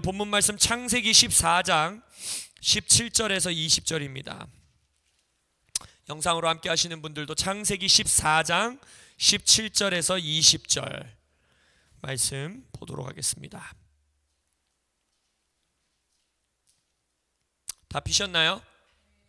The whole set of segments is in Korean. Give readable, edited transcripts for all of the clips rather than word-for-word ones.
본문 말씀 창세기 14장 17절에서 20절입니다. 영상으로 함께 하시는 분들도 창세기 14장 17절에서 20절 말씀 보도록 하겠습니다. 다 피셨나요?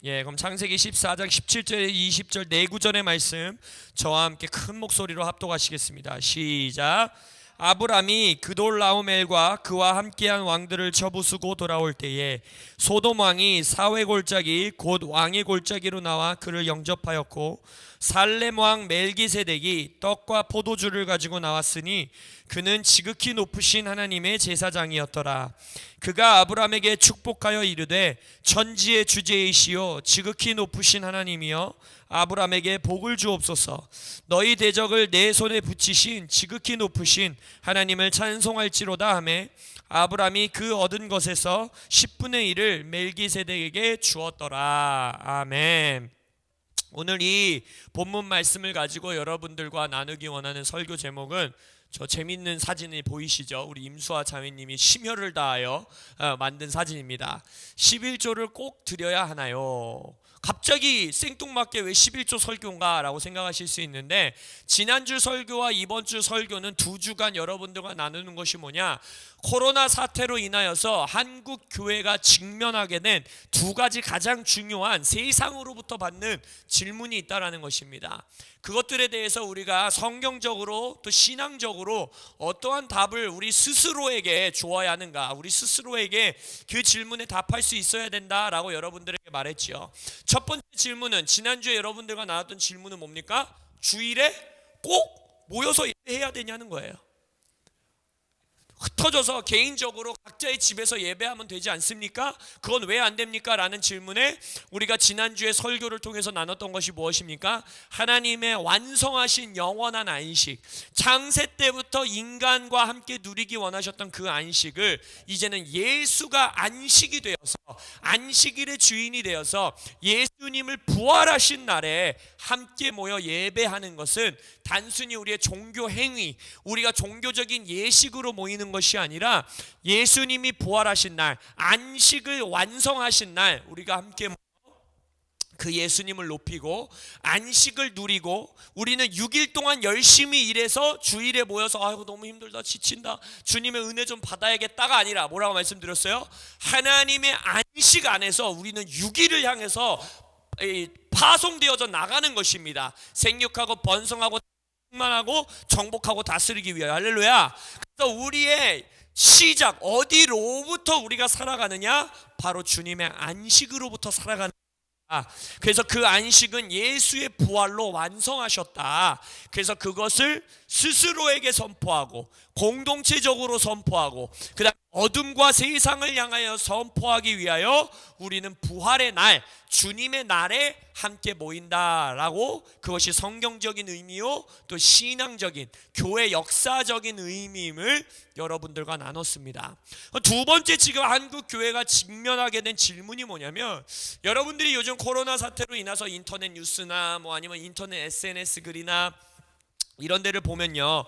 예, 그럼 창세기 14장 17절에 20절 네 구절의 말씀 저와 함께 큰 목소리로 합독하시겠습니다. 시작. 아브람이 그돌라오멜과 그와 함께한 왕들을 쳐부수고 돌아올 때에 소돔 왕이 사회 골짜기 곧 왕의 골짜기로 나와 그를 영접하였고 살렘 왕 멜기세덱이 떡과 포도주를 가지고 나왔으니 그는 지극히 높으신 하나님의 제사장이었더라. 그가 아브람에게 축복하여 이르되 천지의 주제이시오 지극히 높으신 하나님이여 아브람에게 복을 주옵소서. 너희 대적을 내 손에 붙이신 지극히 높으신 하나님을 찬송할지로다 하매 아브람이 그 얻은 것에서 10분의 1을 멜기세덱에게 주었더라. 아멘. 오늘 이 본문 말씀을 가지고 여러분들과 나누기 원하는 설교 제목은 저 재밌는 사진이 보이시죠? 우리 임수아 자매님이 심혈을 다하여 만든 사진입니다. 11조를 꼭 드려야 하나요? 갑자기 생뚱맞게 왜 11조 설교인가 라고 생각하실 수 있는데, 지난주 설교와 이번 주 설교는 두 주간 여러분들과 나누는 것이 뭐냐, 코로나 사태로 인하여서 한국 교회가 직면하게 된 두 가지 가장 중요한 세상으로부터 받는 질문이 있다라는 것입니다. 그것들에 대해서 우리가 성경적으로 또 신앙적으로 어떠한 답을 우리 스스로에게 주어야 하는가, 우리 스스로에게 그 질문에 답할 수 있어야 된다라고 여러분들에게 말했지요. 첫 번째 질문은, 지난주에 여러분들과 나왔던 질문은 뭡니까? 주일에 꼭 모여서 예배해야 되냐는 거예요. 흩어져서 개인적으로 각자의 집에서 예배하면 되지 않습니까? 그건 왜 안 됩니까? 라는 질문에 우리가 지난주에 설교를 통해서 나눴던 것이 무엇입니까? 하나님의 완성하신 영원한 안식, 창세 때부터 인간과 함께 누리기 원하셨던 그 안식을 이제는 예수가 안식이 되어서, 안식일의 주인이 되어서 예수님을 부활하신 날에 함께 모여 예배하는 것은 단순히 우리의 종교 행위, 우리가 종교적인 예식으로 모이는 것이 아니라 예수님이 부활하신 날, 안식을 완성하신 날 우리가 함께 그 예수님을 높이고 안식을 누리고, 우리는 6일 동안 열심히 일해서 주일에 모여서 아이고 너무 힘들다 지친다 주님의 은혜 좀 받아야겠다가 아니라 뭐라고 말씀드렸어요? 하나님의 안식 안에서 우리는 6일을 향해서 파송되어져 나가는 것입니다. 생육하고 번성하고 충만하고 정복하고 다스리기 위하여. 할렐루야. 그래서 우리의 시작, 어디로부터 우리가 살아가느냐? 바로 주님의 안식으로부터 살아가는. 그래서 그 안식은 예수의 부활로 완성하셨다. 그래서 그것을 스스로에게 선포하고 공동체적으로 선포하고 그 다음 어둠과 세상을 향하여 선포하기 위하여 우리는 부활의 날, 주님의 날에 함께 모인다라고, 그것이 성경적인 의미요 또 신앙적인 교회 역사적인 의미임을 여러분들과 나눴습니다. 두 번째, 지금 한국 교회가 직면하게 된 질문이 뭐냐면, 여러분들이 요즘 코로나 사태로 인해서 인터넷 뉴스나 뭐 아니면 인터넷 SNS 글이나 이런 데를 보면요,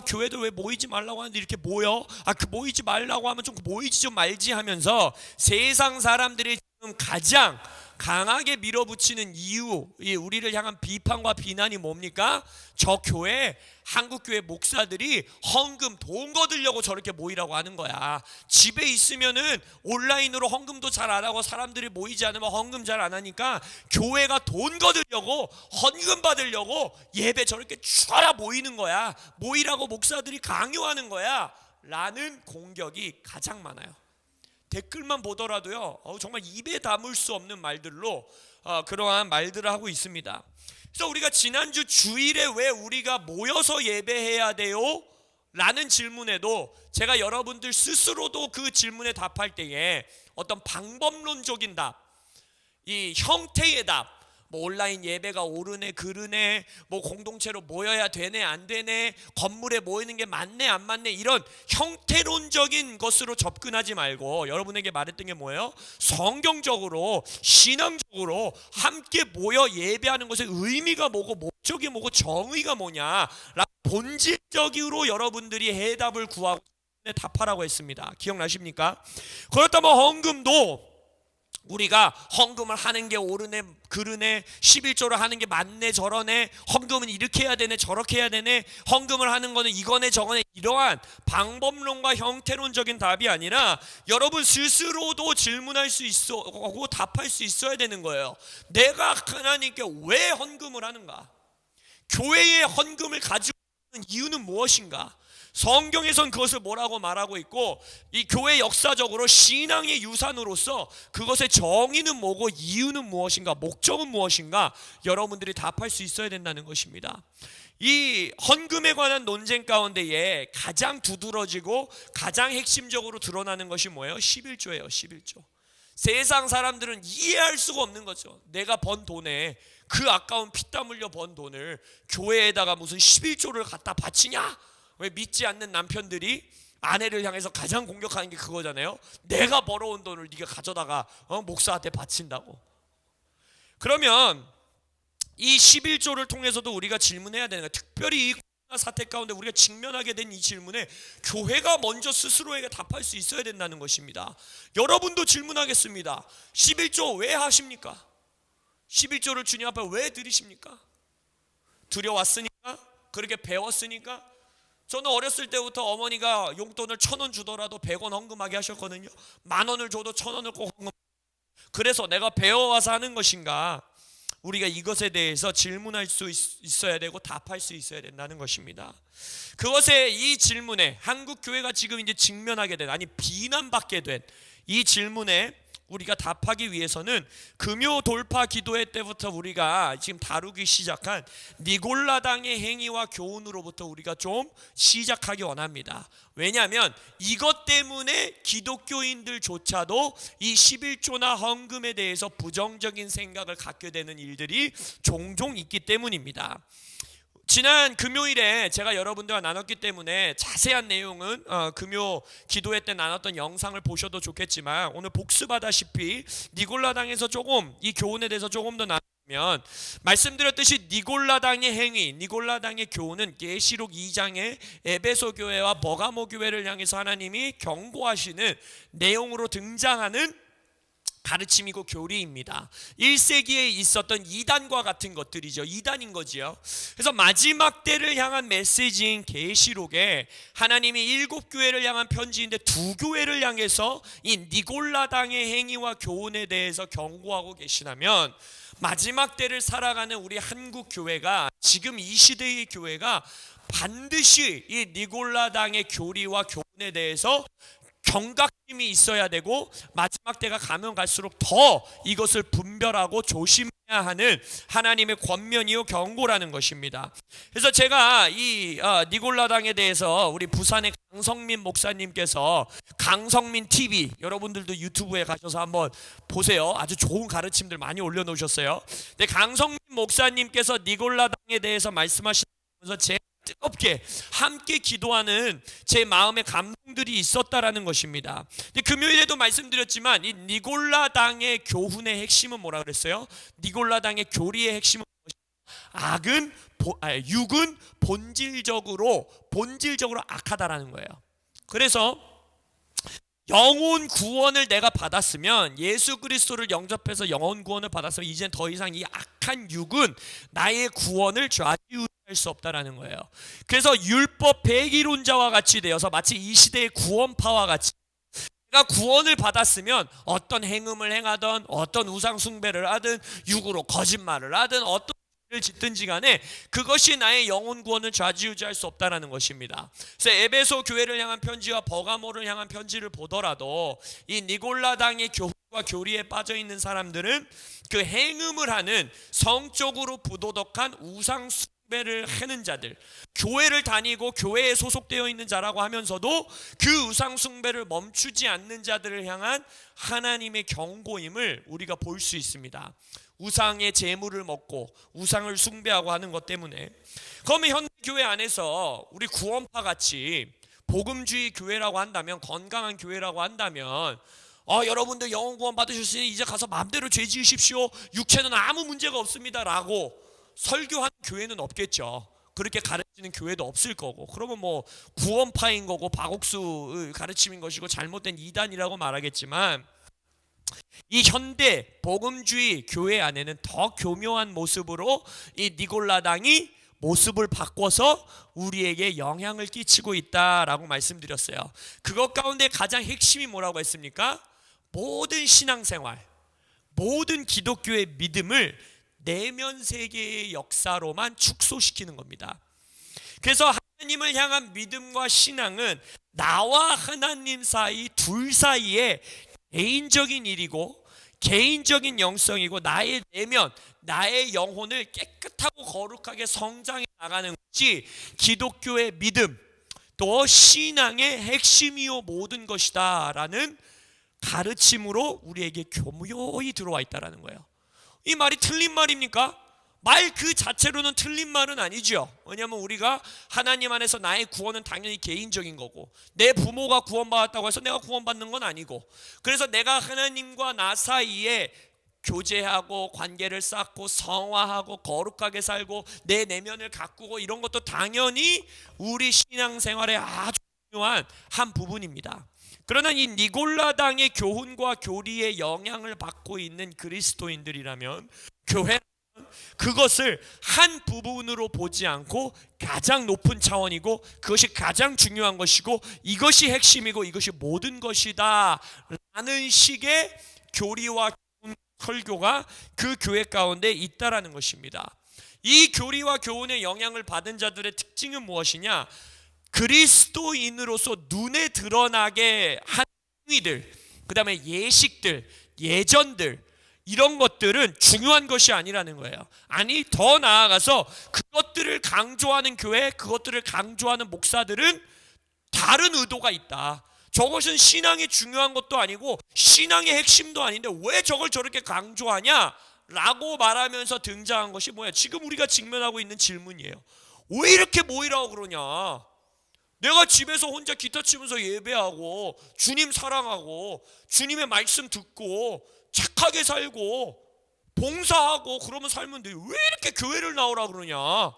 교회도 왜 모이지 말라고 하는데 이렇게 모여? 그 모이지 말라고 하면 좀 모이지 좀 말지 하면서 세상 사람들이 지금 가장 강하게 밀어붙이는 이유, 우리를 향한 비판과 비난이 뭡니까? 저 교회, 한국 교회 목사들이 헌금 돈 거두려고 저렇게 모이라고 하는 거야. 집에 있으면은 온라인으로 헌금도 잘 안 하고 사람들이 모이지 않으면 헌금 잘 안 하니까 교회가 돈 거두려고 헌금 받으려고 예배 저렇게 쫙 모이는 거야. 모이라고 목사들이 강요하는 거야. 라는 공격이 가장 많아요. 댓글만 보더라도요, 정말 입에 담을 수 없는 말들로 그러한 말들을 하고 있습니다. 그래서 우리가 지난주 주일에 왜 우리가 모여서 예배해야 돼요? 라는 질문에도 제가 여러분들 스스로도 그 질문에 답할 때에 어떤 방법론적인 답, 이 형태의 답, 뭐 온라인 예배가 옳으네 그르네, 뭐 공동체로 모여야 되네 안 되네, 건물에 모이는 게 맞네 안 맞네, 이런 형태론적인 것으로 접근하지 말고 여러분에게 말했던 게 뭐예요? 성경적으로 신앙적으로 함께 모여 예배하는 것의 의미가 뭐고 목적이 뭐고 정의가 뭐냐 라고 본질적으로 여러분들이 해답을 구하고 답하라고 했습니다. 기억나십니까? 그렇다면 헌금도 우리가 헌금을 하는 게 옳으네 그르네, 11조를 하는 게 맞네 저러네, 헌금은 이렇게 해야 되네 저렇게 해야 되네, 헌금을 하는 거는 이거네 저거네, 이러한 방법론과 형태론적인 답이 아니라 여러분 스스로도 질문할 수 있고 답할 수 있어야 되는 거예요. 내가 하나님께 왜 헌금을 하는가? 교회의 헌금을 가지고 있는 이유는 무엇인가? 성경에선 그것을 뭐라고 말하고 있고, 이 교회 역사적으로 신앙의 유산으로서 그것의 정의는 뭐고 이유는 무엇인가, 목적은 무엇인가, 여러분들이 답할 수 있어야 된다는 것입니다. 이 헌금에 관한 논쟁 가운데에 가장 두드러지고 가장 핵심적으로 드러나는 것이 뭐예요? 11조예요. 11조. 세상 사람들은 이해할 수가 없는 거죠. 내가 번 돈에, 그 아까운 피땀 흘려 번 돈을 교회에다가 무슨 11조를 갖다 바치냐? 왜 믿지 않는 남편들이 아내를 향해서 가장 공격하는 게 그거잖아요. 내가 벌어온 돈을 네가 가져다가 목사한테 바친다고. 그러면 이 11조를 통해서도 우리가 질문해야 되는 거예요. 특별히 이 코로나 사태 가운데 우리가 직면하게 된 이 질문에 교회가 먼저 스스로에게 답할 수 있어야 된다는 것입니다. 여러분도 질문하겠습니다. 11조 왜 하십니까? 11조를 주님 앞에 왜 드리십니까? 드려왔으니까? 그렇게 배웠으니까? 저는 어렸을 때부터 어머니가 용돈을 1,000원 주더라도 100원 헌금하게 하셨거든요. 10,000원을 줘도 1,000원을 꼭 헌금. 그래서 내가 배워와서 하는 것인가? 우리가 이것에 대해서 질문할 수 있어야 되고 답할 수 있어야 된다는 것입니다. 그것에, 이 질문에 한국 교회가 지금 이제 직면하게 된, 아니 비난받게 된 이 질문에 우리가 답하기 위해서는 금요 돌파 기도회 때부터 우리가 지금 다루기 시작한 니골라당의 행위와 교훈으로부터 우리가 좀 시작하기 원합니다. 왜냐하면 이것 때문에 기독교인들조차도 이 11조나 헌금에 대해서 부정적인 생각을 갖게 되는 일들이 종종 있기 때문입니다. 지난 금요일에 제가 여러분들과 나눴기 때문에 자세한 내용은 금요 기도회 때 나눴던 영상을 보셔도 좋겠지만, 오늘 복습하다시피 니골라당에서 조금 이 교훈에 대해서 조금 더 나누면, 말씀드렸듯이 니골라당의 행위, 니골라당의 교훈은 계시록 2장의 에베소 교회와 버가모 교회를 향해서 하나님이 경고하시는 내용으로 등장하는 가르침이고 교리입니다. 1세기에 있었던 이단과 같은 것들이죠. 이단인 거지요. 그래서 마지막 때를 향한 메시지인 계시록에 하나님이 7교회를 향한 편지인데 2교회를 향해서 이 니골라당의 행위와 교훈에 대해서 경고하고 계시다면, 마지막 때를 살아가는 우리 한국 교회가, 지금 이 시대의 교회가 반드시 이 니골라당의 교리와 교훈에 대해서 경각심이 있어야 되고, 마지막 때가 가면 갈수록 더 이것을 분별하고 조심해야 하는 하나님의 권면이요 경고라는 것입니다. 그래서 제가 이 니골라당에 대해서 우리 부산의 강성민 목사님께서 강성민 TV, 여러분들도 유튜브에 가셔서 한번 보세요. 아주 좋은 가르침들 많이 올려놓으셨어요. 근데 강성민 목사님께서 니골라당에 대해서 말씀하시면서 제 뜨겁게 함께 기도하는 제 마음의 감동들이 있었다라는 것입니다. 근데 금요일에도 말씀드렸지만 이 니골라당의 교훈의 핵심은 뭐라 그랬어요? 니골라당의 교리의 핵심은 육은 본질적으로 악하다라는 거예요. 그래서 영혼 구원을 내가 받았으면, 예수 그리스도를 영접해서 영혼 구원을 받았으면 이젠 더 이상 이 악한 육은 나의 구원을 좌지우지할 수 없다라는 거예요. 그래서 율법 배기론자와 같이 되어서 마치 이 시대의 구원파와 같이, 내가 구원을 받았으면 어떤 행음을 행하든 어떤 우상 숭배를 하든 육으로 거짓말을 하든 어떤 를 짓든지 간에 그것이 나의 영혼 구원을 좌지우지할 수 없다라는 것입니다. 그래서 에베소 교회를 향한 편지와 버가모를 향한 편지를 보더라도 이 니골라당의 교훈과 교리에 빠져 있는 사람들은 그 행음을 하는 성적으로 부도덕한 우상 숭배를 하는 자들, 교회를 다니고 교회에 소속되어 있는 자라고 하면서도 그 우상 숭배를 멈추지 않는 자들을 향한 하나님의 경고임을 우리가 볼 수 있습니다. 우상의 제물을 먹고 우상을 숭배하고 하는 것 때문에. 그러면 현대 교회 안에서 우리 구원파 같이 복음주의 교회라고 한다면, 건강한 교회라고 한다면, 여러분들 영혼 구원 받으셨으니 이제 가서 마음대로 죄 지으십시오, 육체는 아무 문제가 없습니다 라고 설교하는 교회는 없겠죠. 그렇게 가르치는 교회도 없을 거고, 그러면 뭐 구원파인 거고 박옥수 가르침인 것이고 잘못된 이단이라고 말하겠지만, 이 현대 복음주의 교회 안에는 더 교묘한 모습으로 이 니골라당이 모습을 바꿔서 우리에게 영향을 끼치고 있다라고 말씀드렸어요. 그것 가운데 가장 핵심이 뭐라고 했습니까? 모든 신앙생활, 모든 기독교의 믿음을 내면 세계의 역사로만 축소시키는 겁니다. 그래서 하나님을 향한 믿음과 신앙은 나와 하나님 사이, 둘 사이에 개인적인 일이고 개인적인 영성이고, 나의 내면, 나의 영혼을 깨끗하고 거룩하게 성장해 나가는 것이 기독교의 믿음, 또 신앙의 핵심이요 모든 것이다 라는 가르침으로 우리에게 교묘히 들어와 있다는 거예요. 이 말이 틀린 말입니까? 말 그 자체로는 틀린 말은 아니죠. 왜냐하면 우리가 하나님 안에서 나의 구원은 당연히 개인적인 거고, 내 부모가 구원받았다고 해서 내가 구원받는 건 아니고, 그래서 내가 하나님과 나 사이에 교제하고 관계를 쌓고 성화하고 거룩하게 살고 내 내면을 가꾸고, 이런 것도 당연히 우리 신앙생활의 아주 중요한 한 부분입니다. 그러나 이 니골라당의 교훈과 교리의 영향을 받고 있는 그리스도인들이라면, 교회는 그것을 한 부분으로 보지 않고 가장 높은 차원이고, 그것이 가장 중요한 것이고, 이것이 핵심이고 이것이 모든 것이다 라는 식의 교리와 설교가 그 교회 가운데 있다라는 것입니다. 이 교리와 교훈의 영향을 받은 자들의 특징은 무엇이냐? 그리스도인으로서 눈에 드러나게 한 행위들, 그 다음에 예식들, 예전들, 이런 것들은 중요한 것이 아니라는 거예요. 아니, 더 나아가서 그것들을 강조하는 교회, 그것들을 강조하는 목사들은 다른 의도가 있다. 저것은 신앙이 중요한 것도 아니고 신앙의 핵심도 아닌데 왜 저걸 저렇게 강조하냐? 라고 말하면서 등장한 것이 뭐야? 지금 우리가 직면하고 있는 질문이에요. 왜 이렇게 모이라고 그러냐? 내가 집에서 혼자 기타 치면서 예배하고 주님 사랑하고 주님의 말씀 듣고 착하게 살고 봉사하고 그러면 살면 돼. 왜 이렇게 교회를 나오라 그러냐?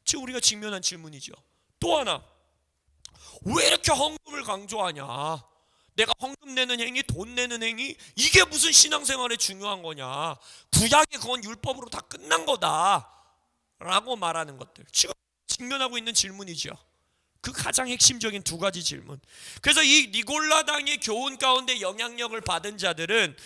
지금 우리가 직면한 질문이죠. 또 하나, 왜 이렇게 헌금을 강조하냐? 내가 헌금 내는 행위, 돈 내는 행위, 이게 무슨 신앙생활에 중요한 거냐? 구약에 그건 율법으로 다 끝난 거다 라고 말하는 것들, 지금 직면하고 있는 질문이죠. 그 가장 핵심적인 두 가지 질문. 그래서 이 니골라당의 교훈 가운데 영향력을 받은 자들은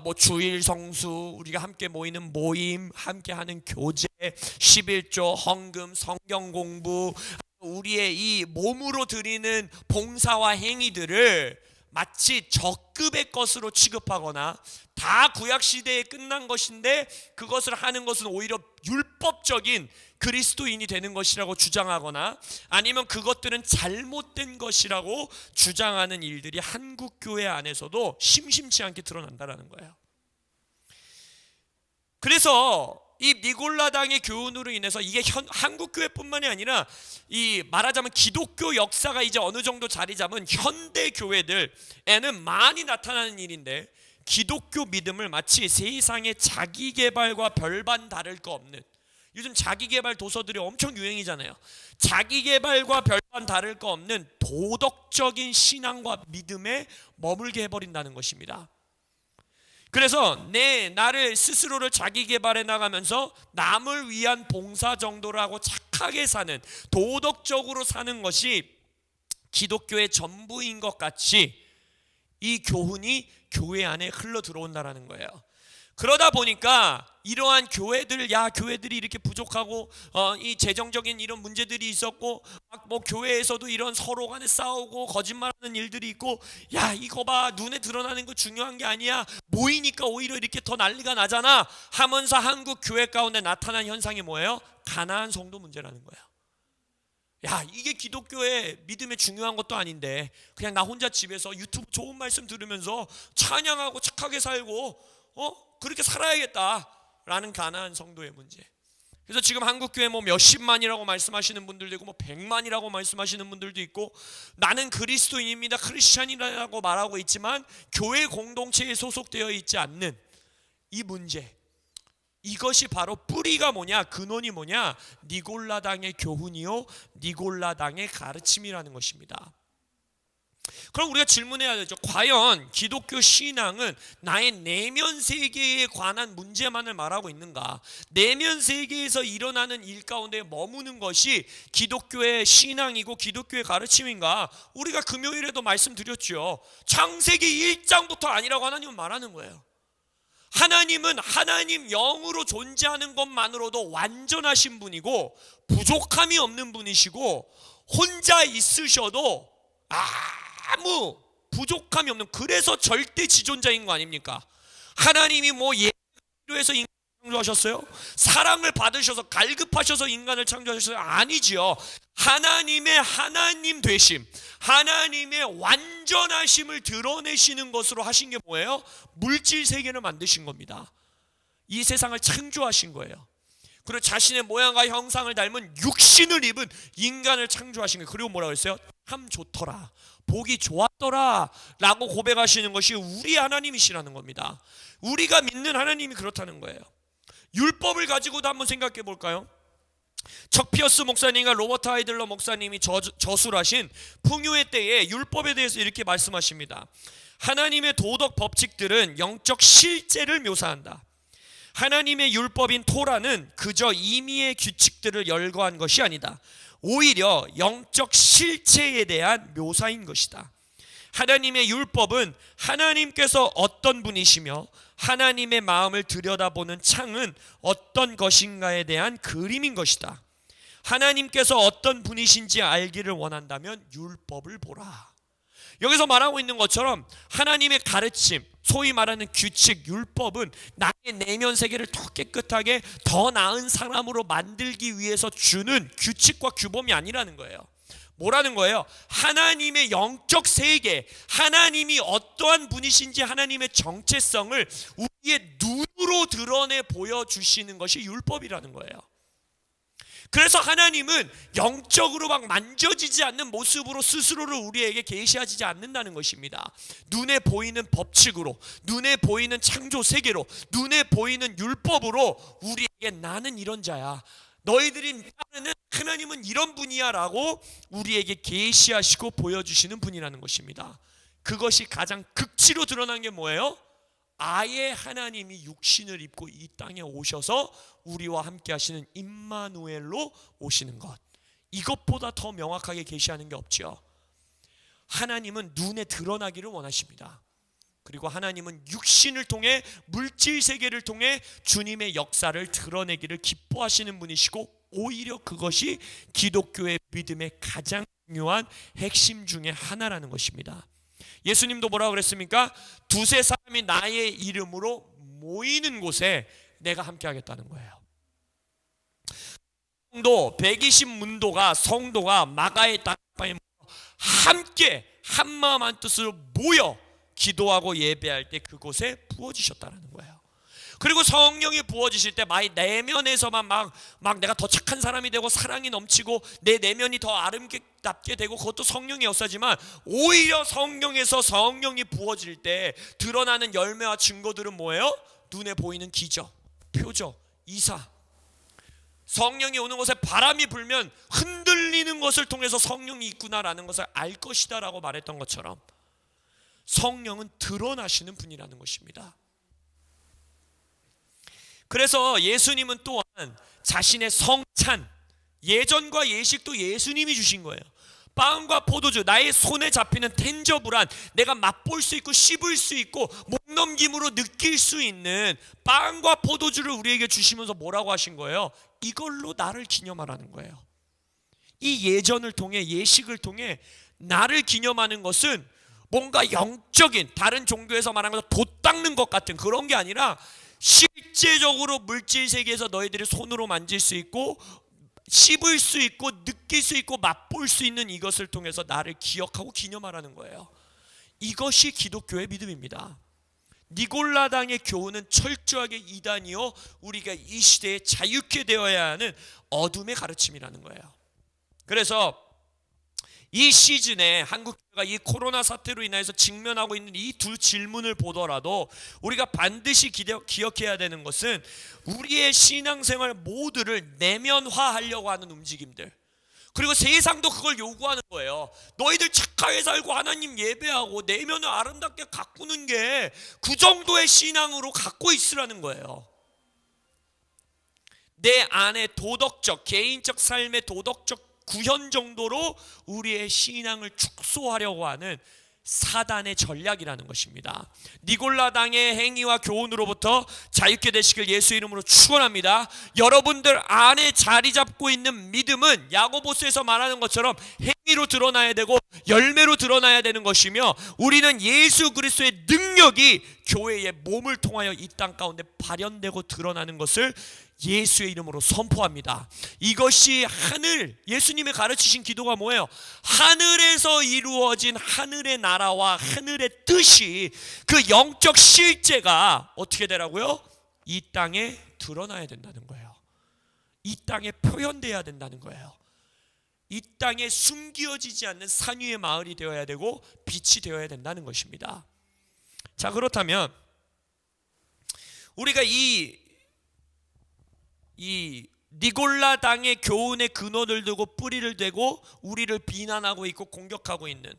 뭐 주일 성수, 우리가 함께 모이는 모임, 함께하는 교제, 11조, 헌금, 성경 공부, 우리의 이 몸으로 드리는 봉사와 행위들을 마치 적급의 것으로 취급하거나, 다 구약시대에 끝난 것인데 그것을 하는 것은 오히려 율법적인 그리스도인이 되는 것이라고 주장하거나, 아니면 그것들은 잘못된 것이라고 주장하는 일들이 한국 교회 안에서도 심심치 않게 드러난다는 거예요. 그래서 이 니골라당의 교훈으로 인해서 이게 한국 교회뿐만이 아니라 이 말하자면 기독교 역사가 이제 어느 정도 자리 잡은 현대 교회들에는 많이 나타나는 일인데, 기독교 믿음을 마치 세상의 자기개발과 별반 다를 거 없는, 요즘 자기개발 도서들이 엄청 유행이잖아요. 자기개발과 별반 다를 거 없는 도덕적인 신앙과 믿음에 머물게 해버린다는 것입니다. 그래서 나를 스스로를 자기개발해 나가면서 남을 위한 봉사 정도를 하고 착하게 사는, 도덕적으로 사는 것이 기독교의 전부인 것 같이 이 교훈이 교회 안에 흘러 들어온다라는 거예요. 그러다 보니까 이러한 교회들이 이렇게 부족하고 이 재정적인 이런 문제들이 있었고, 뭐 교회에서도 이런 서로 간에 싸우고 거짓말하는 일들이 있고, 이거 봐, 눈에 드러나는 거 중요한 게 아니야, 모이니까 오히려 이렇게 더 난리가 나잖아 하면서 한국 교회 가운데 나타난 현상이 뭐예요? 가나안 성도 문제라는 거예요. 이게 기독교의 믿음에 중요한 것도 아닌데 그냥 나 혼자 집에서 유튜브 좋은 말씀 들으면서 찬양하고 착하게 살고 그렇게 살아야겠다라는 가나안 성도의 문제. 그래서 지금 한국교회 뭐 몇십만이라고 말씀하시는 분들도 있고, 뭐 100만이라고 말씀하시는 분들도 있고, 나는 그리스도인입니다, 크리스찬이라고 말하고 있지만 교회 공동체에 소속되어 있지 않는 이 문제, 이것이 바로 뿌리가 뭐냐, 근원이 뭐냐, 니골라당의 교훈이요 니골라당의 가르침이라는 것입니다. 그럼 우리가 질문해야 되죠. 과연 기독교 신앙은 나의 내면 세계에 관한 문제만을 말하고 있는가? 내면 세계에서 일어나는 일 가운데 머무는 것이 기독교의 신앙이고 기독교의 가르침인가? 우리가 금요일에도 말씀드렸죠. 창세기 1장부터 아니라고 하나님은 말하는 거예요. 하나님은 하나님 영으로 존재하는 것만으로도 완전하신 분이고 부족함이 없는 분이시고 혼자 있으셔도 아무 부족함이 없는, 그래서 절대 지존자인 거 아닙니까? 하나님이 뭐 예로해서 인간을 창조하셨어요? 사랑을 받으셔서 갈급하셔서 인간을 창조하셨어요? 아니지요. 하나님의 하나님 되심, 하나님의 완전하심을 드러내시는 것으로 하신 게 뭐예요? 물질 세계를 만드신 겁니다. 이 세상을 창조하신 거예요. 그리고 자신의 모양과 형상을 닮은 육신을 입은 인간을 창조하신 거예요. 그리고 뭐라고 했어요? 참 좋더라, 보기 좋았더라 라고 고백하시는 것이 우리 하나님이시라는 겁니다. 우리가 믿는 하나님이 그렇다는 거예요. 율법을 가지고도 한번 생각해 볼까요? 척 피어스 목사님과 로버트 하이들러 목사님이 저술하신 풍요의 때에 율법에 대해서 이렇게 말씀하십니다. 하나님의 도덕 법칙들은 영적 실제를 묘사한다. 하나님의 율법인 토라는 그저 임의의 규칙들을 열거한 것이 아니다. 오히려 영적 실체에 대한 묘사인 것이다. 하나님의 율법은 하나님께서 어떤 분이시며 하나님의 마음을 들여다보는 창은 어떤 것인가에 대한 그림인 것이다. 하나님께서 어떤 분이신지 알기를 원한다면 율법을 보라. 여기서 말하고 있는 것처럼 하나님의 가르침, 소위 말하는 규칙, 율법은 나의 내면 세계를 더 깨끗하게 더 나은 사람으로 만들기 위해서 주는 규칙과 규범이 아니라는 거예요. 뭐라는 거예요? 하나님의 영적 세계, 하나님이 어떠한 분이신지 하나님의 정체성을 우리의 눈으로 드러내 보여주시는 것이 율법이라는 거예요. 그래서 하나님은 영적으로 막 만져지지 않는 모습으로 스스로를 우리에게 계시하지 않는다는 것입니다. 눈에 보이는 법칙으로, 눈에 보이는 창조 세계로, 눈에 보이는 율법으로 우리에게 나는 이런 자야, 너희들이 따르는 하나님은 이런 분이야 라고 우리에게 계시하시고 보여주시는 분이라는 것입니다. 그것이 가장 극치로 드러난 게 뭐예요? 아예 하나님이 육신을 입고 이 땅에 오셔서 우리와 함께 하시는 임마누엘로 오시는 것, 이것보다 더 명확하게 계시하는 게 없죠. 하나님은 눈에 드러나기를 원하십니다. 그리고 하나님은 육신을 통해, 물질 세계를 통해 주님의 역사를 드러내기를 기뻐하시는 분이시고, 오히려 그것이 기독교의 믿음의 가장 중요한 핵심 중에 하나라는 것입니다. 예수님도 뭐라고 그랬습니까? 두세 사람이 나의 이름으로 모이는 곳에 내가 함께 하겠다는 거예요. 성도 120문도가 성도가 마가의 땅방에 함께 한마음 한뜻으로 모여 기도하고 예배할 때 그곳에 부어지셨다는 거예요. 그리고 성령이 부어지실 때 마의 내면에서만 막 내가 더 착한 사람이 되고 사랑이 넘치고 내 내면이 더 아름답게 되고, 그것도 성령의 역사지만 오히려 성령에서 성령이 부어질 때 드러나는 열매와 증거들은 뭐예요? 눈에 보이는 기적, 표적, 이사. 성령이 오는 곳에 바람이 불면 흔들리는 것을 통해서 성령이 있구나라는 것을 알 것이다 라고 말했던 것처럼 성령은 드러나시는 분이라는 것입니다. 그래서 예수님은 또한 자신의 성찬, 예전과 예식도 예수님이 주신 거예요. 빵과 포도주, 나의 손에 잡히는 텐저블한, 내가 맛볼 수 있고 씹을 수 있고 목넘김으로 느낄 수 있는 빵과 포도주를 우리에게 주시면서 뭐라고 하신 거예요? 이걸로 나를 기념하라는 거예요. 이 예전을 통해, 예식을 통해 나를 기념하는 것은 뭔가 영적인, 다른 종교에서 말하는 것도 돛 닦는 것 같은 그런 게 아니라 실제적으로 물질 세계에서 너희들이 손으로 만질 수 있고 씹을 수 있고 느낄 수 있고 맛볼 수 있는 이것을 통해서 나를 기억하고 기념하라는 거예요. 이것이 기독교의 믿음입니다. 니골라당의 교훈은 철저하게 이단이요, 우리가 이 시대에 자유케 되어야 하는 어둠의 가르침이라는 거예요. 그래서 이 시즌에 한국교회가 이 코로나 사태로 인해서 직면하고 있는 이 두 질문을 보더라도 우리가 반드시 기억해야 되는 것은 우리의 신앙생활 모두를 내면화하려고 하는 움직임들, 그리고 세상도 그걸 요구하는 거예요. 너희들 착하게 살고 하나님 예배하고 내면을 아름답게 가꾸는 게 그 정도의 신앙으로 갖고 있으라는 거예요. 내 안에 도덕적, 개인적 삶의 도덕적 구현 정도로 우리의 신앙을 축소하려고 하는 사단의 전략이라는 것입니다. 니골라당의 행위와 교훈으로부터 자유케 되시길 예수 이름으로 축원합니다. 여러분들 안에 자리 잡고 있는 믿음은 야고보서에서 말하는 것처럼 행위로 드러나야 되고 열매로 드러나야 되는 것이며, 우리는 예수 그리스도의 능력이 교회의 몸을 통하여 이 땅 가운데 발현되고 드러나는 것을 예수의 이름으로 선포합니다. 이것이 예수님이 가르치신 기도가 뭐예요? 하늘에서 이루어진 하늘의 나라와 하늘의 뜻이, 그 영적 실제가 어떻게 되라고요? 이 땅에 드러나야 된다는 거예요. 이 땅에 표현돼야 된다는 거예요. 이 땅에 숨겨지지 않는 산 위의 마을이 되어야 되고 빛이 되어야 된다는 것입니다. 자, 그렇다면 우리가 이 니골라당의 교훈의 근원을 두고 뿌리를 대고 우리를 비난하고 있고 공격하고 있는,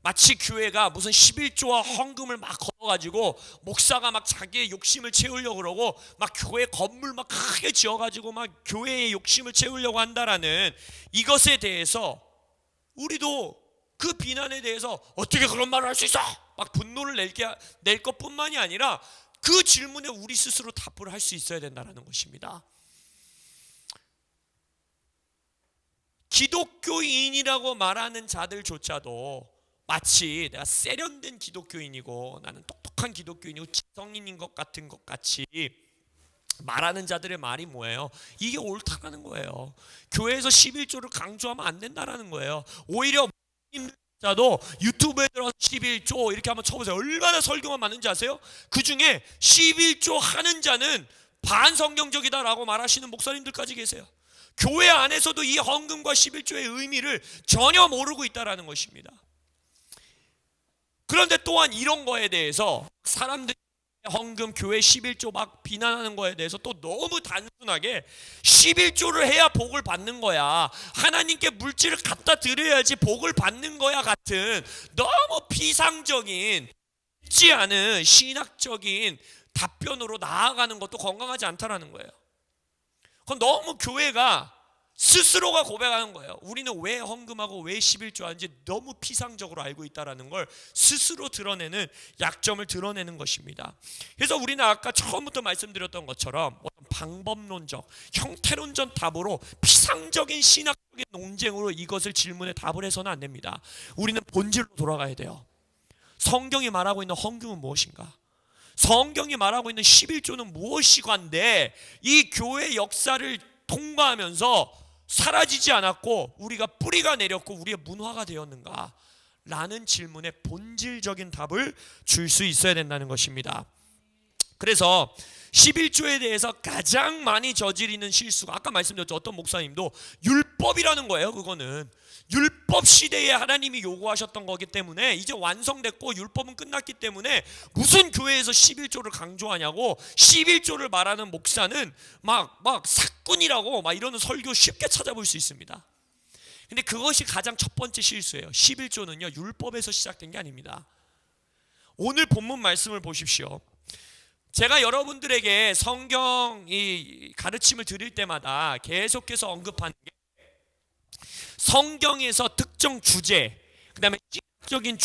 마치 교회가 무슨 11조와 헌금을 막 걸어가지고 목사가 막 자기의 욕심을 채우려고 그러고 막 교회 건물 막 크게 지어가지고 막 교회의 욕심을 채우려고 한다라는 이것에 대해서 우리도 그 비난에 대해서 어떻게 그런 말을 할 수 있어? 막 분노를 낼 것뿐만이 아니라 그 질문에 우리 스스로 답을 할 수 있어야 된다는 것입니다. 기독교인이라고 말하는 자들조차도 마치 내가 세련된 기독교인이고 나는 똑똑한 기독교인이고 지성인인 것 같은 것 같이 말하는 자들의 말이 뭐예요? 이게 옳다라는 거예요. 교회에서 11조를 강조하면 안 된다라는 거예요. 오히려 자도 유튜브에 들어서 11조 이렇게 한번 쳐보세요. 얼마나 설교만 많은지 아세요? 그 중에 11조 하는 자는 반성경적이다라고 말하시는 목사님들까지 계세요. 교회 안에서도 이 헌금과 11조의 의미를 전혀 모르고 있다는 것입니다. 그런데 또한 이런 거에 대해서 사람들이 헌금, 교회 11조 막 비난하는 거에 대해서 또 너무 단순하게 11조를 해야 복을 받는 거야, 하나님께 물질을 갖다 드려야지 복을 받는 거야 같은 너무 피상적인, 쉽지 않은 신학적인 답변으로 나아가는 것도 건강하지 않다라는 거예요. 그건 너무 교회가 스스로가 고백하는 거예요. 우리는 왜 헌금하고 왜 11조 하는지 너무 피상적으로 알고 있다는 걸 스스로 드러내는, 약점을 드러내는 것입니다. 그래서 우리는 아까 처음부터 말씀드렸던 것처럼 방법론적, 형태론적 답으로 피상적인 신학적인 논쟁으로 이것을 질문에 답을 해서는 안 됩니다. 우리는 본질로 돌아가야 돼요. 성경이 말하고 있는 헌금은 무엇인가? 성경이 말하고 있는 11조는 무엇이건데 이 교회 역사를 통과하면서 사라지지 않았고 우리가 뿌리가 내렸고 우리의 문화가 되었는가? 라는 질문에 본질적인 답을 줄 수 있어야 된다는 것입니다. 그래서 11조에 대해서 가장 많이 저지르는 실수가, 아까 말씀드렸죠. 어떤 목사님도 율법이라는 거예요. 그거는 율법 시대에 하나님이 요구하셨던 거기 때문에 이제 완성됐고 율법은 끝났기 때문에 무슨 교회에서 11조를 강조하냐고, 11조를 말하는 목사는 막 사꾼이라고 막 이러는 설교 쉽게 찾아볼 수 있습니다. 근데 그것이 가장 첫 번째 실수예요. 11조는요 율법에서 시작된 게 아닙니다. 오늘 본문 말씀을 보십시오. 제가 여러분들에게 성경 이 가르침을 드릴 때마다 계속해서 언급하는 게, 성경에서 특정 주제, 그 다음에 지적인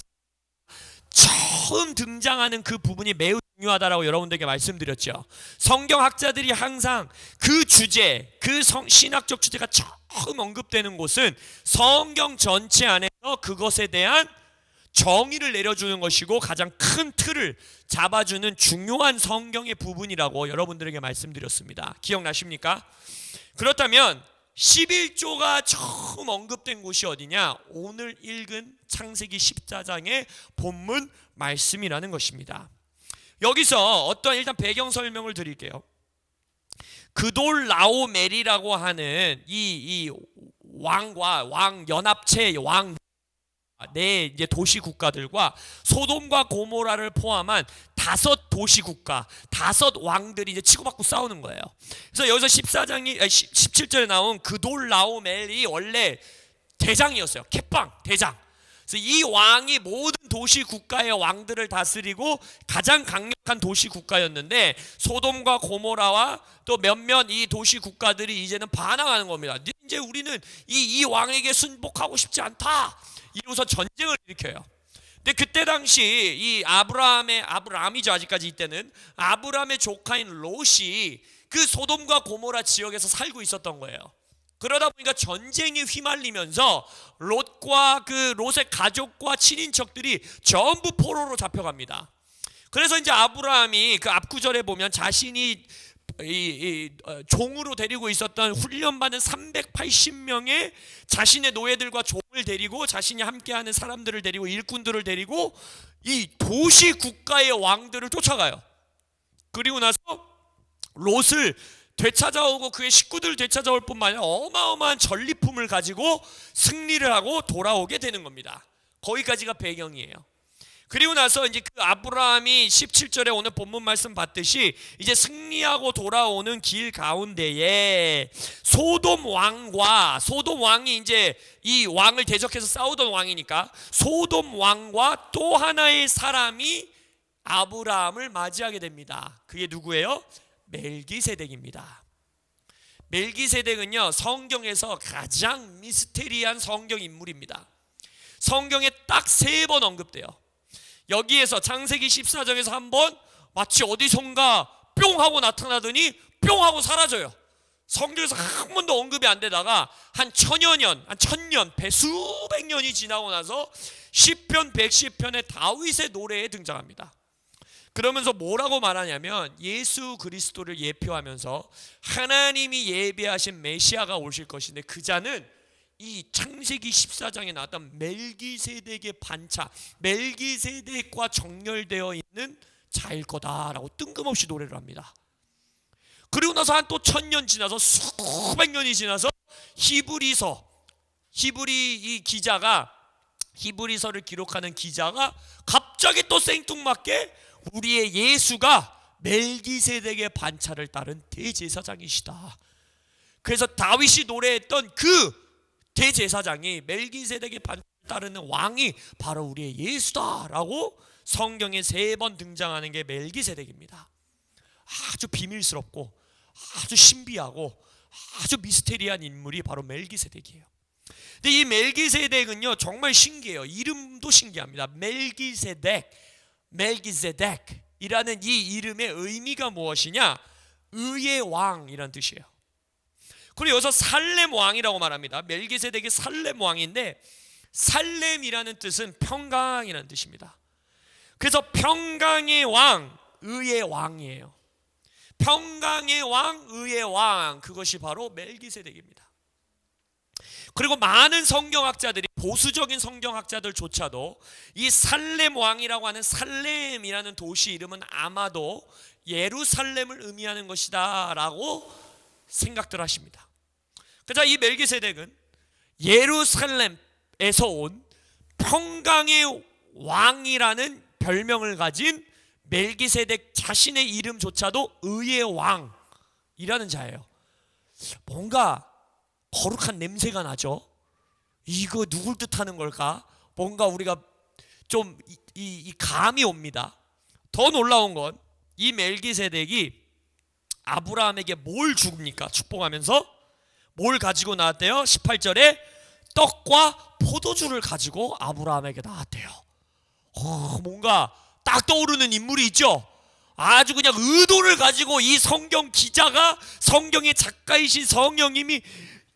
처음 등장하는 그 부분이 매우 중요하다라고 여러분들에게 말씀드렸죠. 성경학자들이 항상 그 주제, 그 신학적 주제가 처음 언급되는 곳은 성경 전체 안에서 그것에 대한 정의를 내려주는 것이고 가장 큰 틀을 잡아주는 중요한 성경의 부분이라고 여러분들에게 말씀드렸습니다. 기억나십니까? 그렇다면 11조가 처음 언급된 곳이 어디냐? 오늘 읽은 창세기 14장의 본문 말씀이라는 것입니다. 여기서 어떤 일단 배경 설명을 드릴게요. 그돌라오멜이라고 하는 이 왕과 왕 연합체 왕 네 이제 도시 국가들과 소돔과 고모라를 포함한 5도시 국가, 5왕들이 이제 치고받고 싸우는 거예요. 그래서 여기서 17절에 나온 그돌라오멜이 원래 대장이었어요. 캣방 대장. 그래서 이 왕이 모든 도시 국가의 왕들을 다스리고 가장 강력한 도시 국가였는데, 소돔과 고모라와 또 몇몇 이 도시 국가들이 이제는 반항하는 겁니다. 이제 우리는 이 왕에게 순복하고 싶지 않다, 이러면서 전쟁을 일으켜요. 근데 그때 당시 이 아브라함이죠, 아직까지 이때는 아브라함의 조카인 롯이 그 소돔과 고모라 지역에서 살고 있었던 거예요. 그러다 보니까 전쟁에 휘말리면서 롯과 그 롯의 가족과 친인척들이 전부 포로로 잡혀갑니다. 그래서 이제 아브라함이 그 앞구절에 보면 자신이 종으로 데리고 있었던 훈련받은 380명의 자신의 노예들과 종을 데리고, 자신이 함께하는 사람들을 데리고, 일꾼들을 데리고 이 도시 국가의 왕들을 쫓아가요. 그리고 나서 롯을 되찾아오고 그의 식구들을 되찾아올 뿐만 아니라 어마어마한 전리품을 가지고 승리를 하고 돌아오게 되는 겁니다. 거기까지가 배경이에요. 그리고 나서 이제 그 아브라함이 17절에 오늘 본문 말씀 봤듯이 이제 승리하고 돌아오는 길 가운데에 소돔 왕이 이제 이 왕을 대적해서 싸우던 왕이니까 소돔 왕과 또 하나의 사람이 아브라함을 맞이하게 됩니다. 그게 누구예요? 멜기세덱입니다. 멜기세덱은요, 성경에서 가장 미스테리한 성경 인물입니다. 성경에 딱 3번 언급돼요. 여기에서 창세기 14장에서 한번 마치 어디선가 뿅 하고 나타나더니 뿅 하고 사라져요. 성경에서 한 번도 언급이 안 되다가 한 천년, 수백 년이 지나고 나서 시편 110편의 다윗의 노래에 등장합니다. 그러면서 뭐라고 말하냐면 예수 그리스도를 예표하면서 하나님이 예비하신 메시아가 오실 것인데, 그 자는 이 창세기 14장에 나왔던 멜기세덱의 반차, 멜기세덱과 정렬되어 있는 자일 거다라고 뜬금없이 노래를 합니다. 그리고 나서 한 또 1000년 지나서 수백 년이 지나서 히브리서를 기록하는 기자가 갑자기 또 생뚱맞게 우리의 예수가 멜기세덱의 반차를 따른 대제사장이시다. 그래서 다윗이 노래했던 그 대제사장이 멜기세덱의 반차를 따르는 왕이 바로 우리의 예수다라고 성경에 3번 등장하는 게 멜기세덱입니다. 아주 비밀스럽고 아주 신비하고 아주 미스테리한 인물이 바로 멜기세덱이에요. 근데 이 멜기세덱은요 정말 신기해요. 이름도 신기합니다. 멜기세덱이라는 이 이름의 의미가 무엇이냐? 의의 왕이라는 뜻이에요. 그리고 여기서 살렘 왕이라고 말합니다. 멜기세덱이 살렘 왕인데, 살렘이라는 뜻은 평강이라는 뜻입니다. 그래서 평강의 왕, 의의 왕이에요. 평강의 왕, 의의 왕, 그것이 바로 멜기세덱입니다. 그리고 많은 성경학자들이, 보수적인 성경학자들조차도 이 살렘 왕이라고 하는 살렘이라는 도시 이름은 아마도 예루살렘을 의미하는 것이다 라고 생각들 하십니다. 그래서 이 멜기세덱은 예루살렘에서 온 평강의 왕이라는 별명을 가진 멜기세덱 자신의 이름조차도 의의 왕이라는 자예요. 뭔가 거룩한 냄새가 나죠. 이거 누굴 뜻하는 걸까? 뭔가 우리가 좀 이 감이 옵니다. 더 놀라운 건 이 멜기세덱이 아브라함에게 뭘 줍니까? 축복하면서 뭘 가지고 나왔대요? 18절에 떡과 포도주를 가지고 아브라함에게 나왔대요. 뭔가 딱 떠오르는 인물이 있죠. 아주 그냥 의도를 가지고 이 성경 기자가, 성경의 작가이신 성령님이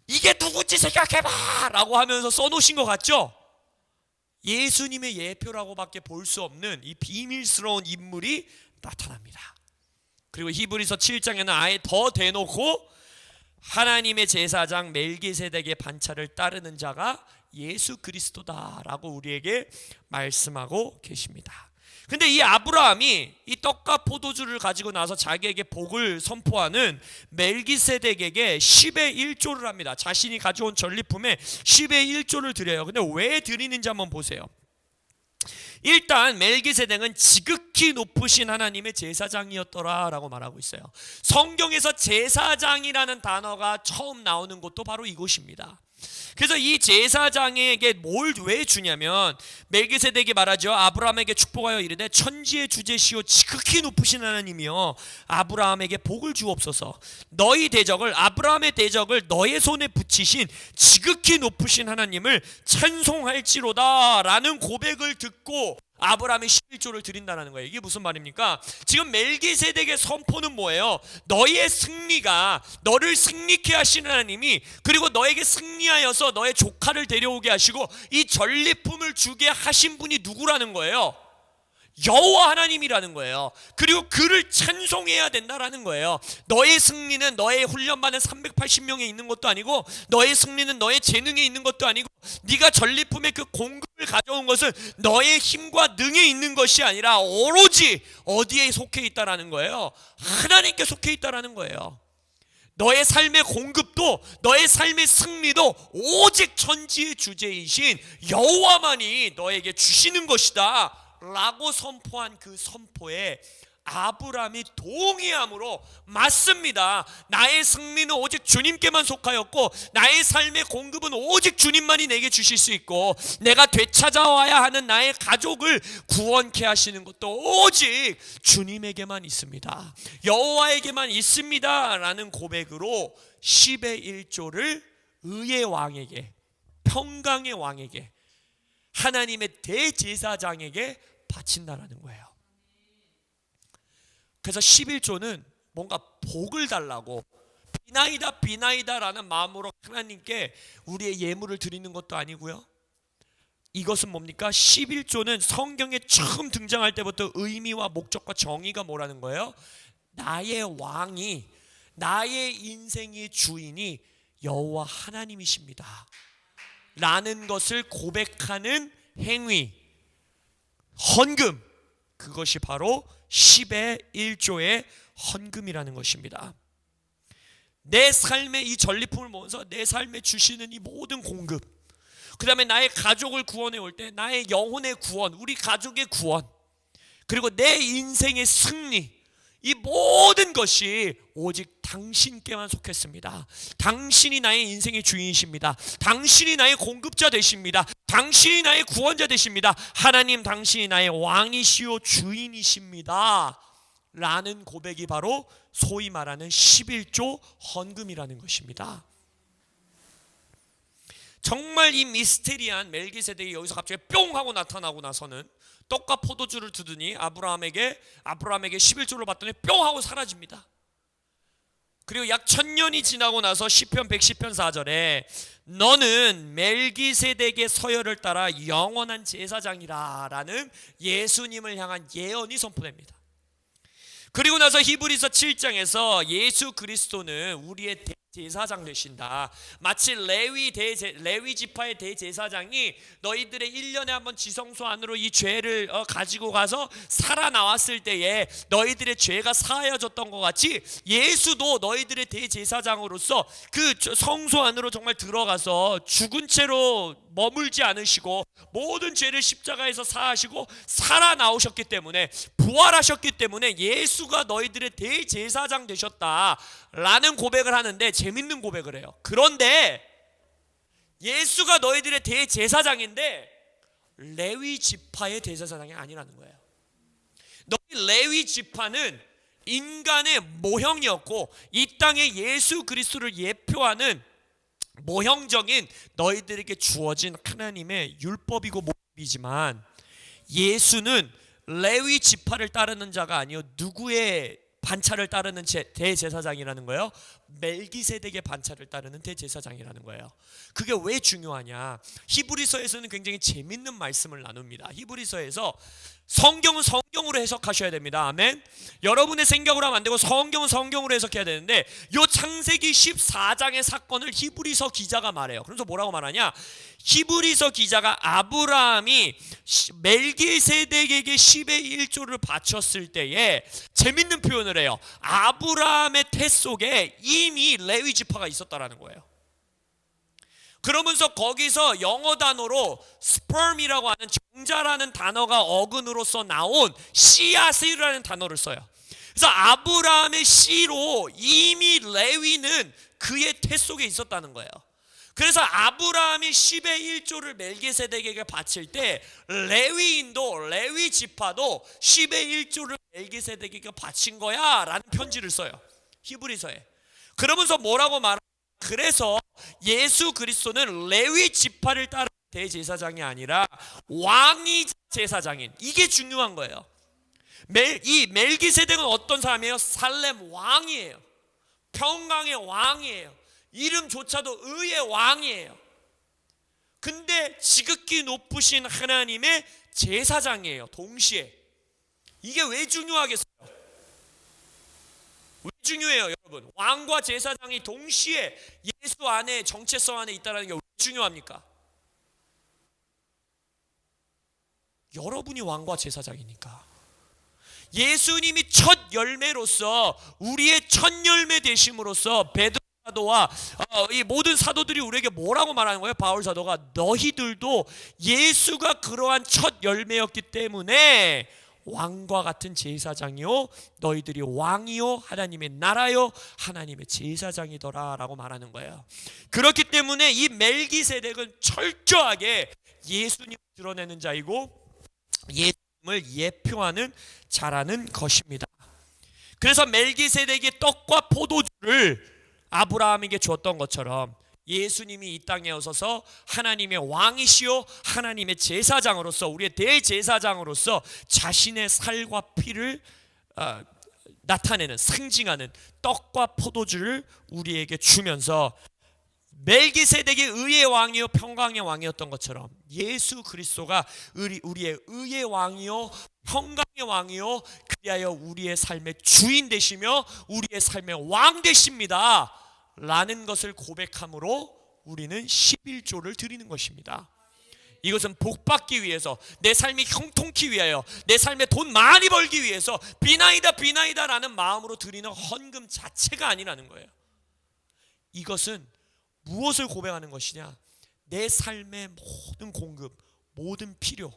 이게 누군지 생각해봐 라고 하면서 써놓으신 것 같죠. 예수님의 예표라고밖에 볼 수 없는 이 비밀스러운 인물이 나타납니다. 그리고 히브리서 7장에는 아예 더 대놓고 하나님의 제사장 멜기세덱의 반차를 따르는 자가 예수 그리스도다라고 우리에게 말씀하고 계십니다. 근데 이 아브라함이 이 떡과 포도주를 가지고 나서 자기에게 복을 선포하는 멜기세덱에게 10의 1조를 합니다. 자신이 가져온 전리품에 10의 1조를 드려요. 근데 왜 드리는지 한번 보세요. 일단 멜기세덱은 지극히 높으신 하나님의 제사장이었더라라고 말하고 있어요. 성경에서 제사장이라는 단어가 처음 나오는 곳도 바로 이곳입니다. 그래서 이 제사장에게 뭘 왜 주냐면 멜기세덱이 말하죠. 아브라함에게 축복하여 이르되 천지의 주제시오 지극히 높으신 하나님이여 아브라함에게 복을 주옵소서. 너희 대적을 아브라함의 대적을 너의 손에 붙이신 지극히 높으신 하나님을 찬송할지로다 라는 고백을 듣고 아브라함이 11조를 드린다는 거예요. 이게 무슨 말입니까? 지금 멜기세덱의 선포는 뭐예요? 너의 승리가 너를 승리케 하시는 하나님이 그리고 너에게 승리하여서 너의 조카를 데려오게 하시고 이 전리품을 주게 하신 분이 누구라는 거예요? 여호와 하나님이라는 거예요. 그리고 그를 찬송해야 된다라는 거예요. 너의 승리는 너의 훈련받은 380명에 있는 것도 아니고 너의 승리는 너의 재능에 있는 것도 아니고 네가 전리품의 그 공급을 가져온 것은 너의 힘과 능에 있는 것이 아니라 오로지 어디에 속해 있다라는 거예요? 하나님께 속해 있다라는 거예요. 너의 삶의 공급도 너의 삶의 승리도 오직 천지의 주제이신 여호와만이 너에게 주시는 것이다 라고 선포한 그 선포에 아브라함이 동의함으로 맞습니다. 나의 승리는 오직 주님께만 속하였고 나의 삶의 공급은 오직 주님만이 내게 주실 수 있고 내가 되찾아와야 하는 나의 가족을 구원케 하시는 것도 오직 주님에게만 있습니다. 여호와에게만 있습니다 라는 고백으로 10의 1조를 의의 왕에게 평강의 왕에게 하나님의 대제사장에게 바친다라는 거예요. 그래서 11조는 뭔가 복을 달라고 비나이다 라는 마음으로 하나님께 우리의 예물을 드리는 것도 아니고요. 이것은 뭡니까? 11조는 성경에 처음 등장할 때부터 의미와 목적과 정의가 뭐라는 거예요? 나의 왕이 나의 인생의 주인이 여호와 하나님이십니다 라는 것을 고백하는 행위, 헌금, 그것이 바로 10의 1조의 헌금이라는 것입니다. 내 삶의 이 전리품을 모아서 내 삶에 주시는 이 모든 공급, 그 다음에 나의 가족을 구원해 올 때 나의 영혼의 구원, 우리 가족의 구원, 그리고 내 인생의 승리, 이 모든 것이 오직 당신께만 속했습니다. 당신이 나의 인생의 주인이십니다. 당신이 나의 공급자 되십니다. 당신이 나의 구원자 되십니다. 하나님 당신이 나의 왕이시오 주인이십니다 라는 고백이 바로 소위 말하는 11조 헌금이라는 것입니다. 정말 이 미스테리한 멜기세덱이 여기서 갑자기 뿅 하고 나타나고 나서는 떡과 포도주를 두더니 아브라함에게 11조를 받더니 뿅 하고 사라집니다. 그리고 약 1000년이 지나고 나서 시편 110편 4절에 너는 멜기세덱의 서열을 따라 영원한 제사장이라 라는 예수님을 향한 예언이 선포됩니다. 그리고 나서 히브리서 7장에서 예수 그리스도는 우리의 대제사장 되신다. 마치 레위 지파의 대제사장이 너희들의 1년에 한번 지성소 안으로 이 죄를 가지고 가서 살아나왔을 때에 너희들의 죄가 사하여졌던 것 같이 예수도 너희들의 대제사장으로서 그 성소 안으로 정말 들어가서 죽은 채로 머물지 않으시고 모든 죄를 십자가에서 사하시고 살아나오셨기 때문에 부활하셨기 때문에 예수가 너희들의 대제사장 되셨다라는 고백을 하는데 재밌는 고백을 해요. 그런데 예수가 너희들의 대제사장인데 레위 지파의 대제사장이 아니라는 거예요. 너희 레위 지파는 인간의 모형이었고 이 땅에 예수 그리스도를 예표하는 모형적인 너희들에게 주어진 하나님의 율법이고 모습이지만 예수는 레위 지파를 따르는 자가 아니요 누구의 반차를 따르는 대제사장이라는 거예요? 멜기세덱의 반차를 따르는 대제사장이라는 거예요. 그게 왜 중요하냐? 히브리서에서는 굉장히 재밌는 말씀을 나눕니다. 히브리서에서 성경은 성경으로 해석하셔야 됩니다. 아멘. 여러분의 생각으로 하면 안 되고 성경은 성경으로 해석해야 되는데, 요 창세기 14장의 사건을 히브리서 기자가 말해요. 그래서 뭐라고 말하냐? 히브리서 기자가 아브라함이 멜기세덱에게 10의 1조를 바쳤을 때에 재밌는 표현을 해요. 아브라함의 태 속에 이미 레위 지파가 있었다라는 거예요. 그러면서 거기서 영어 단어로 sperm이라고 하는 정자라는 단어가 어근으로서 나온 씨앗이라는 단어를 써요. 그래서 아브라함의 씨로 이미 레위는 그의 태 속에 있었다는 거예요. 그래서 아브라함이 10의 1조를 멜기세덱에게 바칠 때 레위인도, 레위 지파도 10의 1조를 멜기세덱에게 바친 거야 라는 편지를 써요, 히브리서에. 그러면서 뭐라고 말하냐? 그래서 예수 그리스도는 레위 지파를 따른 대제사장이 아니라 왕이자 제사장인, 이게 중요한 거예요. 이 멜기세덱은 어떤 사람이에요? 살렘 왕이에요. 평강의 왕이에요. 이름조차도 의의 왕이에요. 근데 지극히 높으신 하나님의 제사장이에요, 동시에. 이게 왜 중요하겠어요? 왜 중요해요, 여러분? 왕과 제사장이 동시에 예수 안에, 정체성 안에 있다는 게 왜 중요합니까? 여러분이 왕과 제사장이니까. 예수님이 첫 열매로서, 우리의 첫 열매 되심으로써 베드로 사도와 이 모든 사도들이 우리에게 뭐라고 말하는 거예요? 바울 사도가 너희들도 예수가 그러한 첫 열매였기 때문에 왕과 같은 제사장이요, 너희들이 왕이요, 하나님의 나라요, 하나님의 제사장이더라 라고 말하는 거예요. 그렇기 때문에 이 멜기세덱은 철저하게 예수님을 드러내는 자이고 예수님을 예표하는 자라는 것입니다. 그래서 멜기세덱이 떡과 포도주를 아브라함에게 주었던 것처럼 예수님이 이 땅에 오셔서 하나님의 왕이시요 하나님의 제사장으로서, 우리의 대제사장으로서 자신의 살과 피를 나타내는, 상징하는 떡과 포도주를 우리에게 주면서 멜기세덱이 의의 왕이요 평강의 왕이었던 것처럼 예수 그리스도가 우리의 의의 왕이요 평강의 왕이요, 그리하여 우리의 삶의 주인 되시며 우리의 삶의 왕 되십니다 라는 것을 고백함으로 우리는 11조를 드리는 것입니다. 이것은 복받기 위해서, 내 삶이 형통케 위하여, 내 삶에 돈 많이 벌기 위해서 비나이다 라는 마음으로 드리는 헌금 자체가 아니라는 거예요. 이것은 무엇을 고백하는 것이냐? 내 삶의 모든 공급, 모든 필요,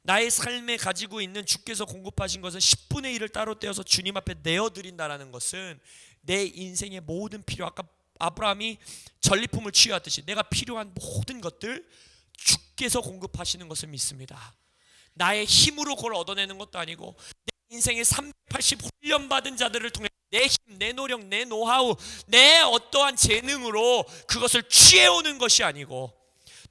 나의 삶에 가지고 있는 주께서 공급하신 것은 10분의 1을 따로 떼어서 주님 앞에 내어드린다라는 것은 내 인생의 모든 필요, 아까 아브라함이 전리품을 취하듯이 내가 필요한 모든 것들 주께서 공급하시는 것을 믿습니다. 나의 힘으로 그걸 얻어내는 것도 아니고 내 인생의 380 훈련받은 자들을 통해 내 힘, 내 노력, 내 노하우, 내 어떠한 재능으로 그것을 취해오는 것이 아니고,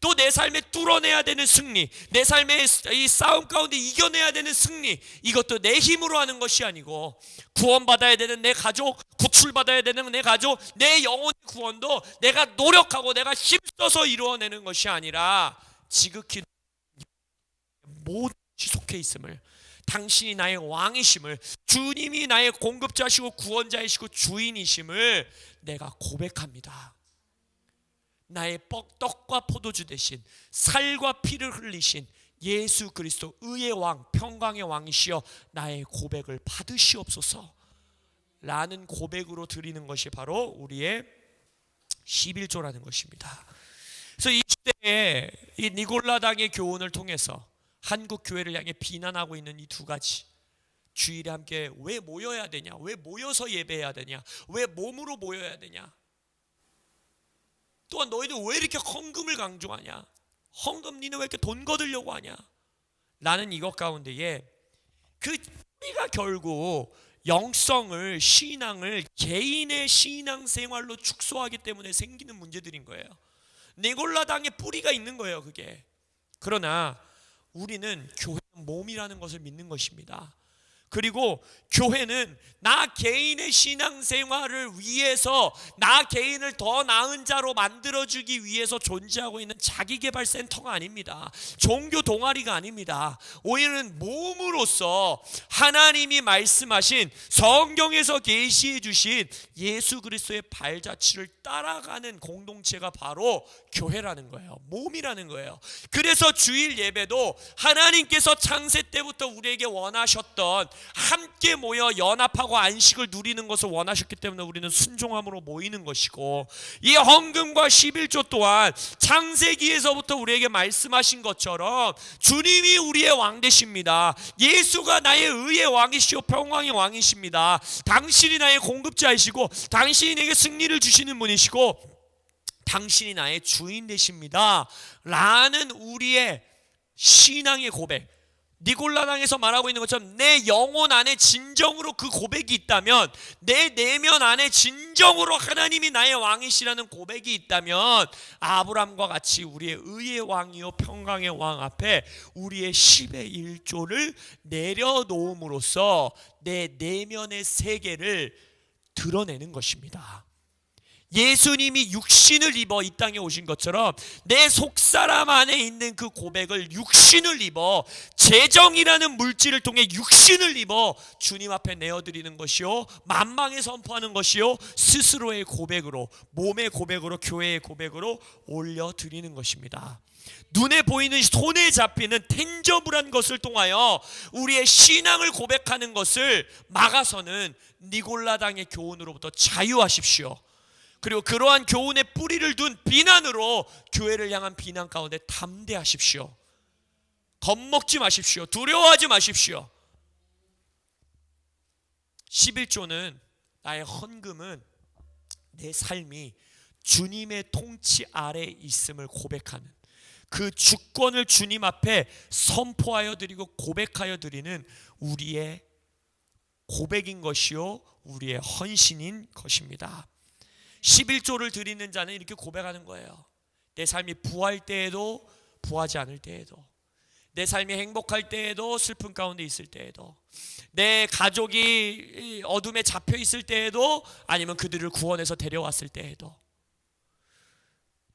또 내 삶에 뚫어내야 되는 승리, 내 삶의 이 싸움 가운데 이겨내야 되는 승리, 이것도 내 힘으로 하는 것이 아니고, 구원받아야 되는 내 가족, 구출받아야 되는 내 가족, 내 영혼의 구원도 내가 노력하고 내가 힘써서 이루어내는 것이 아니라 지극히 모든 것이 속해 있음을, 당신이 나의 왕이심을, 주님이 나의 공급자시고 구원자이시고 주인이심을 내가 고백합니다. 나의 떡과 포도주 대신 살과 피를 흘리신 예수 그리스도 의의 왕, 평강의 왕이시여 나의 고백을 받으시옵소서 라는 고백으로 드리는 것이 바로 우리의 11조라는 것입니다. 그래서 이 시대에 이 니골라당의 교훈을 통해서 한국 교회를 향해 비난하고 있는 이 두 가지, 주일에 함께 왜 모여야 되냐, 왜 모여서 예배해야 되냐, 왜 몸으로 모여야 되냐, 또한 너희들 왜 이렇게 헌금을 강조하냐, 헌금 니는 왜 이렇게 돈 거두려고 하냐 라는 이것 가운데에 그 우리가 결국 영성을, 신앙을 개인의 신앙생활로 축소하기 때문에 생기는 문제들인 거예요. 니골라당의 뿌리가 있는 거예요, 그게. 그러나 우리는 교회는 몸이라는 것을 믿는 것입니다. 그리고 교회는 나 개인의 신앙생활을 위해서 나 개인을 더 나은 자로 만들어주기 위해서 존재하고 있는 자기개발센터가 아닙니다. 종교 동아리가 아닙니다. 오히려는 몸으로서 하나님이 말씀하신 성경에서 계시해 주신 예수 그리스도의 발자취를 따라가는 공동체가 바로 교회라는 거예요. 몸이라는 거예요. 그래서 주일 예배도 하나님께서 창세 때부터 우리에게 원하셨던 함께 모여 연합하고 안식을 누리는 것을 원하셨기 때문에 우리는 순종함으로 모이는 것이고, 이 헌금과 11조 또한 창세기에서부터 우리에게 말씀하신 것처럼 주님이 우리의 왕 되십니다. 예수가 나의 의의 왕이시오 평강의 왕이십니다. 당신이 나의 공급자이시고 당신이 내게 승리를 주시는 분이시고 당신이 나의 주인 되십니다 라는 우리의 신앙의 고백, 니골라당에서 말하고 있는 것처럼 내 영혼 안에 진정으로 그 고백이 있다면, 내 내면 안에 진정으로 하나님이 나의 왕이시라는 고백이 있다면, 아브람과 같이 우리의 의의 왕이요 평강의 왕 앞에 우리의 10의 1조를 내려놓음으로써 내 내면의 세계를 드러내는 것입니다. 예수님이 육신을 입어 이 땅에 오신 것처럼 내 속사람 안에 있는 그 고백을 육신을 입어, 재정이라는 물질을 통해 육신을 입어 주님 앞에 내어드리는 것이요, 만방에 선포하는 것이요, 스스로의 고백으로, 몸의 고백으로, 교회의 고백으로 올려드리는 것입니다. 눈에 보이는, 손에 잡히는 텐저블한 것을 통하여 우리의 신앙을 고백하는 것을 막아서는 니골라당의 교훈으로부터 자유하십시오. 그리고 그러한 교훈의 뿌리를 둔 비난으로 교회를 향한 비난 가운데 담대하십시오. 겁먹지 마십시오. 두려워하지 마십시오. 11조는, 나의 헌금은 내 삶이 주님의 통치 아래 있음을 고백하는, 그 주권을 주님 앞에 선포하여 드리고 고백하여 드리는 우리의 고백인 것이요, 우리의 헌신인 것입니다. 11조를 드리는 자는 이렇게 고백하는 거예요. 내 삶이 부할 때에도 부하지 않을 때에도, 내 삶이 행복할 때에도 슬픔 가운데 있을 때에도, 내 가족이 어둠에 잡혀 있을 때에도, 아니면 그들을 구원해서 데려왔을 때에도,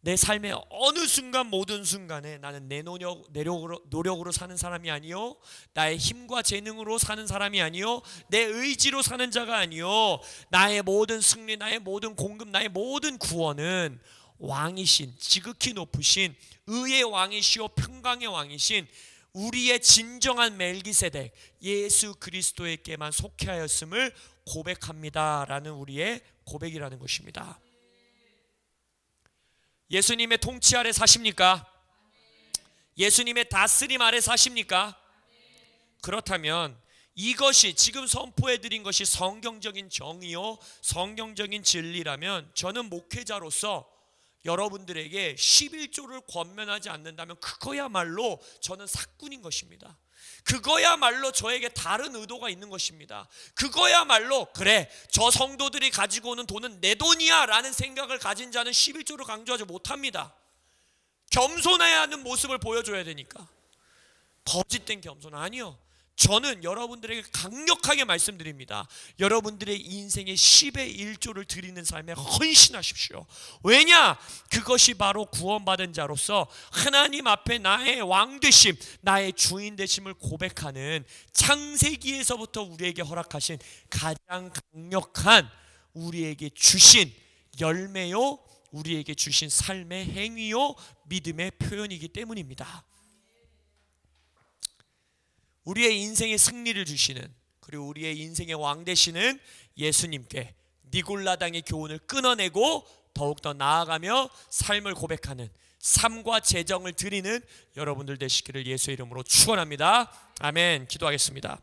내 삶의 어느 순간, 모든 순간에 나는 내 노력으로 사는 사람이 아니요, 나의 힘과 재능으로 사는 사람이 아니요, 내 의지로 사는 자가 아니요, 나의 모든 승리, 나의 모든 공급, 나의 모든 구원은 왕이신, 지극히 높으신 의의 왕이시오 평강의 왕이신 우리의 진정한 멜기세덱 예수 그리스도에게만 속해 하였음을 고백합니다 라는 우리의 고백이라는 것입니다. 예수님의 통치 아래 사십니까? 예수님의 다스림 아래 사십니까? 그렇다면 이것이 지금 선포해드린 것이 성경적인 정의요, 성경적인 진리라면, 저는 목회자로서 여러분들에게 11조를 권면하지 않는다면 그거야말로 저는 사꾼인 것입니다. 그거야말로 저에게 다른 의도가 있는 것입니다. 그거야말로 그래, 저 성도들이 가지고 오는 돈은 내 돈이야 라는 생각을 가진 자는 11조를 강조하지 못합니다. 겸손해야 하는 모습을 보여줘야 되니까. 거짓된 겸손 아니요. 저는 여러분들에게 강력하게 말씀드립니다. 여러분들의 인생의 10의 1조를 드리는 삶에 헌신하십시오. 왜냐? 그것이 바로 구원받은 자로서 하나님 앞에 나의 왕되심, 나의 주인 되심을 고백하는 창세기에서부터 우리에게 허락하신 가장 강력한, 우리에게 주신 열매요, 우리에게 주신 삶의 행위요, 믿음의 표현이기 때문입니다. 우리의 인생의 승리를 주시는, 그리고 우리의 인생의 왕 되시는 예수님께 니골라당의 교훈을 끊어내고 더욱더 나아가며 삶을 고백하는, 삶과 재정을 드리는 여러분들 되시기를 예수의 이름으로 축원합니다. 아멘. 기도하겠습니다.